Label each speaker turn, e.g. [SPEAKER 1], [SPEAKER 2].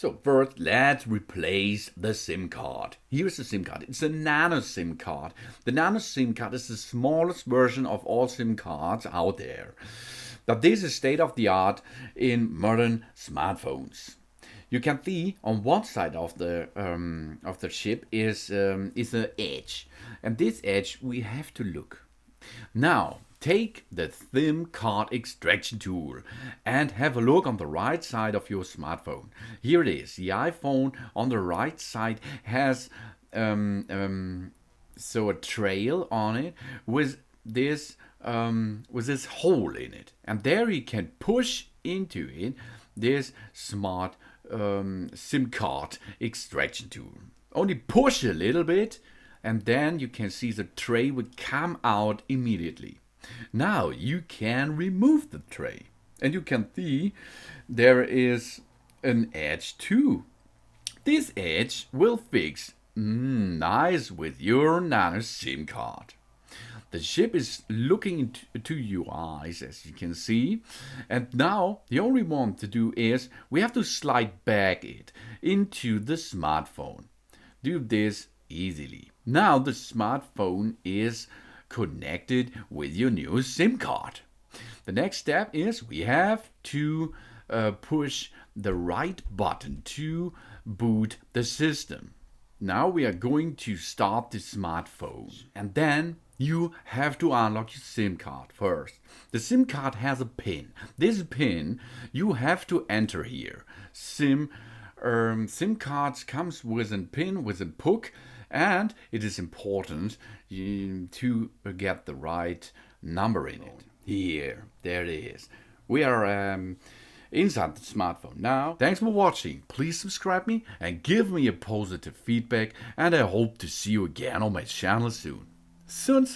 [SPEAKER 1] So first, let's replace the SIM card. Here's the SIM card. It's a nano SIM card. The nano SIM card is the smallest version of all SIM cards out there. But this is state of the art in modern smartphones. You can see on one side of the chip is an edge, and this edge we have to look. Now, take the SIM card extraction tool and have a look on the right side of your smartphone. Here it is. The iPhone on the right side has a trail on it with this hole in it, and there you can push into it this smart SIM card extraction tool. Only push a little bit, and then you can see the tray would come out immediately. Now you can remove the tray, and you can see there is an edge too. This edge will fix nice with your nano SIM card. The chip is looking into your eyes, as you can see, and now the only one to do is we have to slide back it into the smartphone. Do this easily. Now the smartphone is connected with your new SIM card. The next step is we have to push the right button to boot the system. Now we are going to start the smartphone, and then you have to unlock your SIM card first. The SIM card has a pin. This pin you have to enter here. SIM cards comes with a pin, with a hook, and it is important to get the right number in it. Here, there it is. We are inside the smartphone now. Thanks for watching. Please subscribe me and give me a positive feedback, and I hope to see you again on my channel soon. Soon.